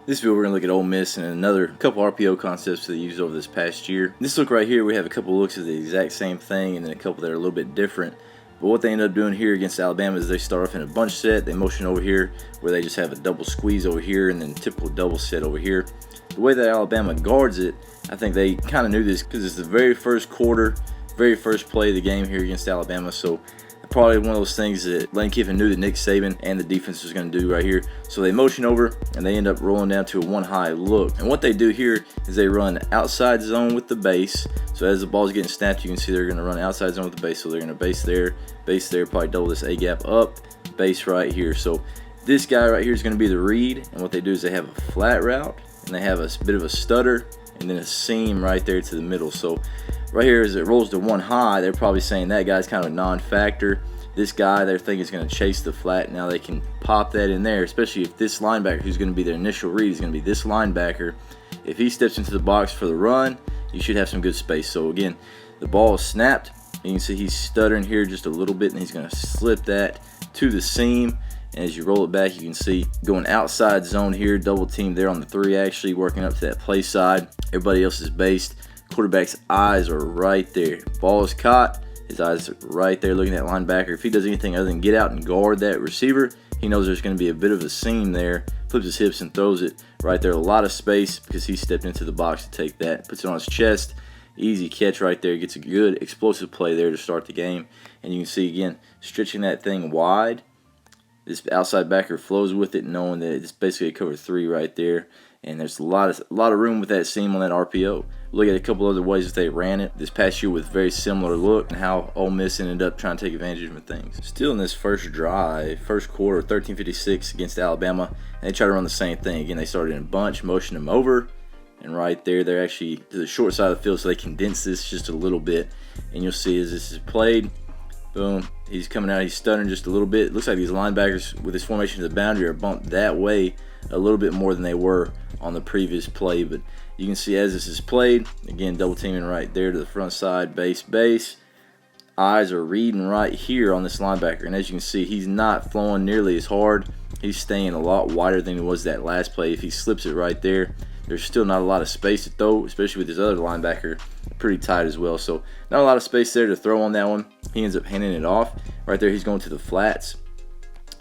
This video we're going to look at Ole Miss and another couple RPO concepts that they used over this past year. This look right here, we have a couple looks at the exact same thing and then a couple that are a little bit different. But what they end up doing here against Alabama is they start off in a bunch set, they motion over here where they just have a double squeeze over here and then typical double set over here. The way that Alabama guards it, I think they kind of knew this because it's the very first quarter, very first play of the game here against Alabama. So probably one of those things that Lane Kiffin knew that Nick Saban and the defense was going to do right here. So they motion over and they end up rolling down to a one high look. And what they do here is they run outside zone with the base. So as the ball is getting snapped, you can see they're going to run outside zone with the base. So they're going to base there, probably double this A gap up, base right here. So this guy right here is going to be the read. And what they do is they have a flat route and they have a bit of a stutter and then a seam right there to the middle. So right here, as it rolls to one high, they're probably saying that guy's kind of a non-factor. This guy, they're thinking is going to chase the flat. Now they can pop that in there, especially if this linebacker, who's going to be their initial read, is going to be this linebacker. If he steps into the box for the run, you should have some good space. So again, the ball is snapped. You can see he's stuttering here just a little bit, and he's going to slip that to the seam. And as you roll it back, you can see going outside zone here, double team there on the 3, actually working up to that play side. Everybody else is based. Quarterback's eyes are right there. Ball is caught. His eyes are right there looking at linebacker. If he does anything other than get out and guard that receiver, he knows there's going to be a bit of a seam there. Flips his hips and throws it right there. A lot of space because he stepped into the box to take that. Puts it on his chest. Easy catch right there. Gets a good explosive play there to start the game. And you can see, again, stretching that thing wide. This outside backer flows with it, knowing that it's basically a cover 3 right there. And there's a lot of room with that seam on that RPO. Look at a couple other ways that they ran it this past year with very similar look and how Ole Miss ended up trying to take advantage of different things. Still in this first drive, first quarter, 13:56 against Alabama, and they try to run the same thing. Again, they started in a bunch, motion them over, and right there, they're actually to the short side of the field, so they condense this just a little bit. And you'll see as this is played, boom, he's coming out, he's stuttering just a little bit. It looks like these linebackers with this formation to the boundary are bumped that way a little bit more than they were on the previous play. But you can see as this is played, again, double teaming right there to the front side, base. Eyes are reading right here on this linebacker. And as you can see, he's not flowing nearly as hard. He's staying a lot wider than he was that last play. If he slips it right there, there's still not a lot of space to throw, especially with his other linebacker pretty tight as well. So not a lot of space there to throw on that one. He ends up handing it off. Right there, he's going to the flats.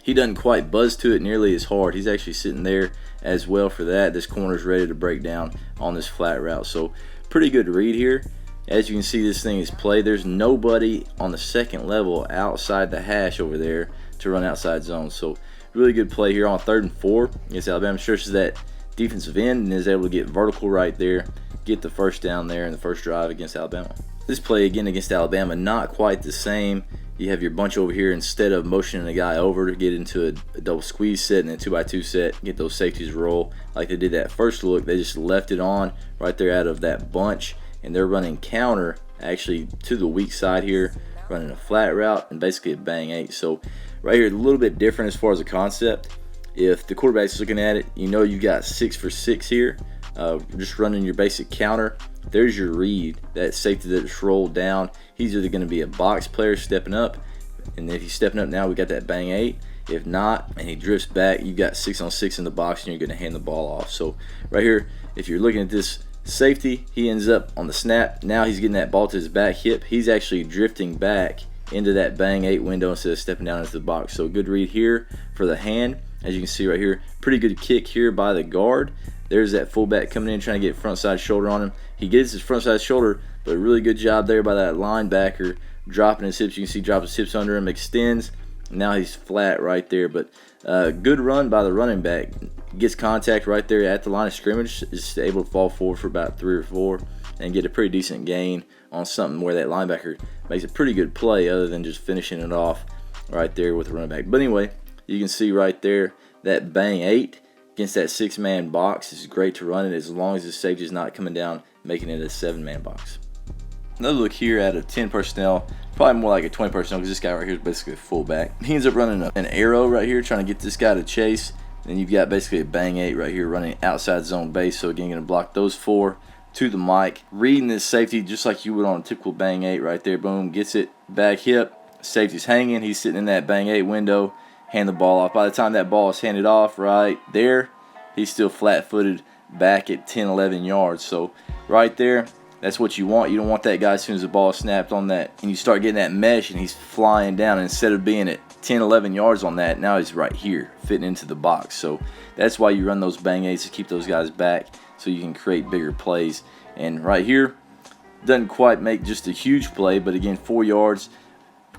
He doesn't quite buzz to it nearly as hard. He's actually sitting there as well for that. This corner's ready to break down on this flat route. So pretty good read here. As you can see, this thing is played. There's nobody on the second level outside the hash over there to run outside zone. So really good play here on 3rd and 4 against Alabama. Stretches that defensive end and is able to get vertical right there, get the first down there in the first drive against Alabama. This play again against Alabama, not quite the same. You have your bunch over here, instead of motioning a guy over to get into a double squeeze set and a 2x2 set, get those safeties roll like they did that first look. They just left it on right there out of that bunch, and they're running counter actually to the weak side here, running a flat route and basically a bang 8. So right here, a little bit different as far as the concept. If the quarterback's looking at it, you know you got 6 for 6 here, just running your basic counter. There's your read, that safety that's rolled down. He's either going to be a box player stepping up, and if he's stepping up now, we got that bang 8. If not, and he drifts back, you got 6 on 6 in the box, and you're going to hand the ball off. So right here, if you're looking at this safety, he ends up on the snap. Now he's getting that ball to his back hip. He's actually drifting back into that bang 8 window instead of stepping down into the box. So good read here for the hand. As you can see right here, pretty good kick here by the guard. There's that fullback coming in trying to get front side shoulder on him. He gets his front side shoulder, but a really good job there by that linebacker dropping his hips. You can see drops his hips under him, extends. Now he's flat right there, but good run by the running back. Gets contact right there at the line of scrimmage, is able to fall forward for about 3 or 4 and get a pretty decent gain on something where that linebacker makes a pretty good play other than just finishing it off right there with the running back. But anyway, you can see right there that bang 8 against that 6-man box is great to run it as long as the safety is not coming down, making it a 7-man box. Another look here out of 10 personnel, probably more like a 20 personnel because this guy right here is basically a fullback. He ends up running an arrow right here trying to get this guy to chase. Then you've got basically a bang 8 right here running outside zone base. So again, going to block those 4 to the mic. Reading this safety just like you would on a typical bang 8 right there. Boom, gets it, back hip. Safety's hanging. He's sitting in that bang 8 window. Hand the ball off. By the time that ball is handed off right there, he's still flat-footed back at 10, 11 yards. So right there, that's what you want. You don't want that guy as soon as the ball is snapped on that and you start getting that mesh and he's flying down. And instead of being at 10, 11 yards on that, now he's right here fitting into the box. So that's why you run those bang eights to keep those guys back so you can create bigger plays. And right here, doesn't quite make just a huge play, but again, 4 yards,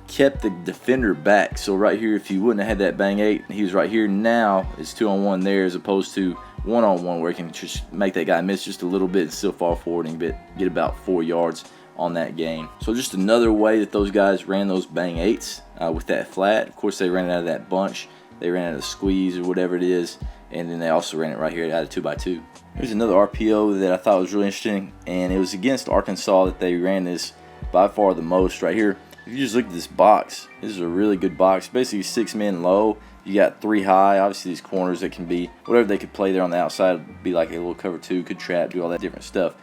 kept the defender back. So right here, if you wouldn't have had that bang eight, he was right here. Now it's 2-on-1 there as opposed to 1-on-1 where he can just make that guy miss just a little bit and still fall forward and get about 4 yards on that gain. So just another way that those guys ran those bang eights with that flat. Of course, they ran it out of that bunch. They ran out of the squeeze or whatever it is, and then they also ran it right here out of 2x2. Here's another RPO that I thought was really interesting, and it was against Arkansas that they ran this by far the most right here. If you just look at this box, this is a really good box. Basically 6 men low. You got 3 high. Obviously these corners that can be whatever they could play there on the outside, be like a little cover 2, could trap, do all that different stuff.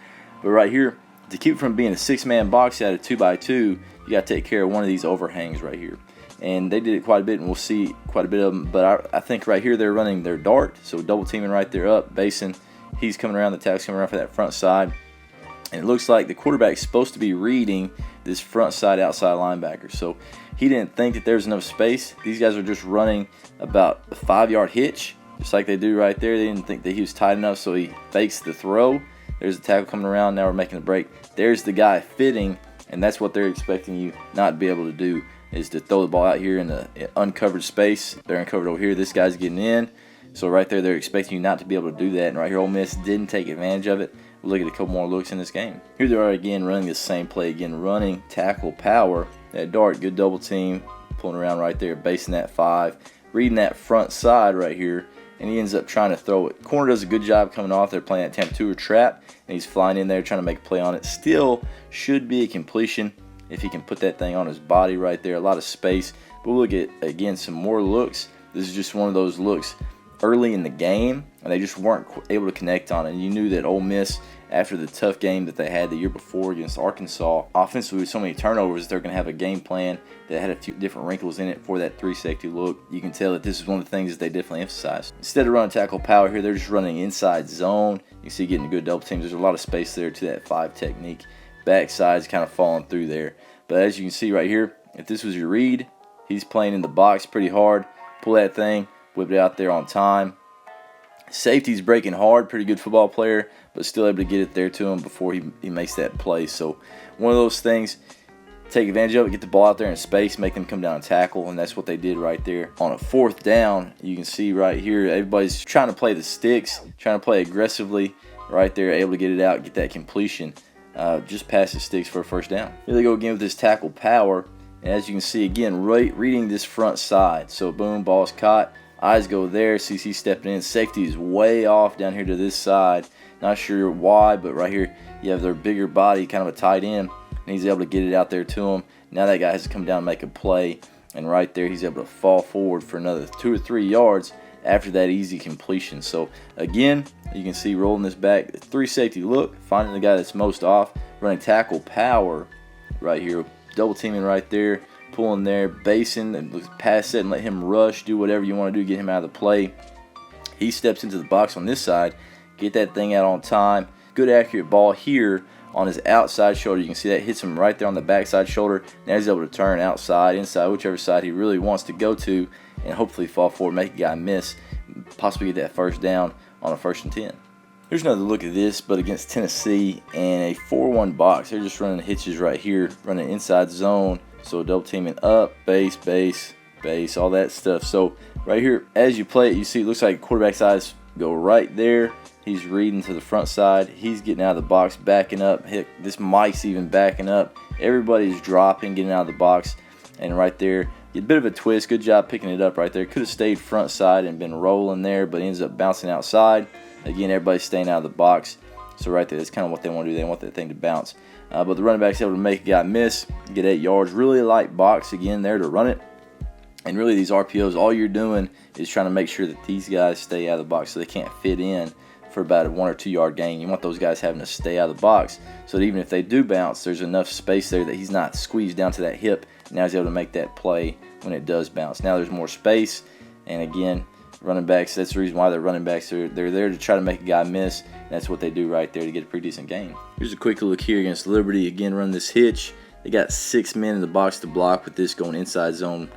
But right here, to keep it from being a 6-man box out of 2x2, you got to take care of one of these overhangs right here. And they did it quite a bit, and we'll see quite a bit of them. But I think right here they're running their dart, so double teaming right there up. Basin, he's coming around, the tackle's coming around for that front side. And it looks like the quarterback's supposed to be reading this front side outside linebacker. So he didn't think that there's enough space. These guys are just running about a 5-yard hitch, just like they do right there. They didn't think that he was tight enough, so he fakes the throw. There's the tackle coming around. Now we're making a break. There's the guy fitting, and that's what they're expecting you not to be able to do, is to throw the ball out here in the uncovered space. They're uncovered over here. This guy's getting in. So right there, they're expecting you not to be able to do that. And right here, Ole Miss didn't take advantage of it. We'll look at a couple more looks in this game. Here they are again running the same play again, running tackle power. That dart, good double team, pulling around right there, basing that 5, reading that front side right here, and he ends up trying to throw it. Corner does a good job coming off there, playing that temp 2 or trap, and he's flying in there trying to make a play on it. Still should be a completion if he can put that thing on his body right there. A lot of space. But we'll look at, again, some more looks. This is just one of those looks early in the game, and they just weren't able to connect on it. And you knew that Ole Miss, after the tough game that they had the year before against Arkansas, offensively with so many turnovers, they're going to have a game plan that had a few different wrinkles in it for that 3-safety look. You can tell that this is one of the things that they definitely emphasized. Instead of running tackle power here, they're just running inside zone. You can see getting good double teams. There's a lot of space there to that 5 technique. Backside's kind of falling through there. But as you can see right here, if this was your read, he's playing in the box pretty hard. Pull that thing, whip it out there on time. Safety's breaking hard, pretty good football player, but still able to get it there to him before he makes that play. So one of those things, take advantage of it, get the ball out there in space, make them come down and tackle, and that's what they did right there. On a 4th down, you can see right here, everybody's trying to play the sticks, trying to play aggressively right there, able to get it out, get that completion, just past the sticks for a 1st down. Here they go again with this tackle power, and as you can see again, reading this front side. So boom, ball's caught. Eyes go there, CC stepping in. Safety is way off down here to this side. Not sure why, but right here you have their bigger body, kind of a tight end, and he's able to get it out there to him. Now that guy has to come down and make a play, and right there he's able to fall forward for another 2 or 3 yards after that easy completion. So again, you can see rolling this back, 3-safety look, finding the guy that's most off, running tackle power right here, double teaming right there, pulling there, basing, and pass it and let him rush, do whatever you want to do, get him out of the play. He steps into the box on this side, get that thing out on time. Good accurate ball here on his outside shoulder. You can see that hits him right there on the backside shoulder. Now he's able to turn outside, inside, whichever side he really wants to go to, and hopefully fall forward, make a guy miss, possibly get that 1st down on a 1st and 10. Here's another look at this, but against Tennessee in a 4-1 box. They're just running hitches right here, running inside zone. So double teaming up, base, all that stuff. So right here, as you play it, you see it looks like quarterback's eyes go right there. He's reading to the front side. He's getting out of the box, backing up. Heck, this mic's even backing up. Everybody's dropping, getting out of the box. And right there, a bit of a twist. Good job picking it up right there. Could have stayed front side and been rolling there, but ends up bouncing outside. Again, everybody's staying out of the box. So right there, that's kind of what they want to do. They want that thing to bounce. But the running back's able to make a guy miss, get 8 yards. Really light box again there to run it. And really these RPOs, all you're doing is trying to make sure that these guys stay out of the box so they can't fit in for about a 1 or 2 yard gain. You want those guys having to stay out of the box so that even if they do bounce, there's enough space there that he's not squeezed down to that hip. Now he's able to make that play when it does bounce. Now there's more space, and again, Running backs, that's the reason why they're running backs. They're there to try to make a guy miss, and that's what they do right there to get a pretty decent gain. Here's a quick look here against Liberty. Again, run this hitch. They got 6 men in the box to block with this going inside zone,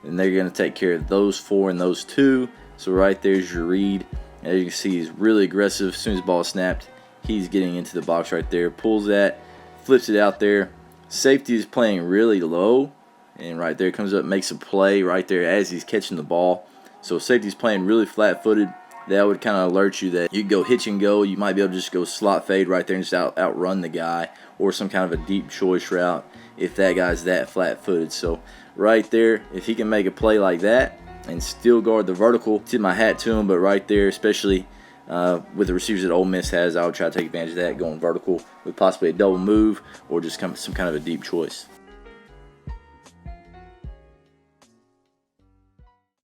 and they're going to take care of those 4 and those 2. So right there's your read. As you can see, he's really aggressive. As soon as the ball is snapped, he's getting into the box right there. Pulls that, flips it out there. Safety is playing really low, and right there comes up, makes a play right there as he's catching the ball. So safety's playing really flat-footed. That would kind of alert you that you can go hitch and go. You might be able to just go slot fade right there and just outrun the guy, or some kind of a deep choice route if that guy's that flat-footed. So right there, if he can make a play like that and still guard the vertical, tip my hat to him. But right there, especially with the receivers that Ole Miss has, I would try to take advantage of that, going vertical with possibly a double move or just some kind of a deep choice.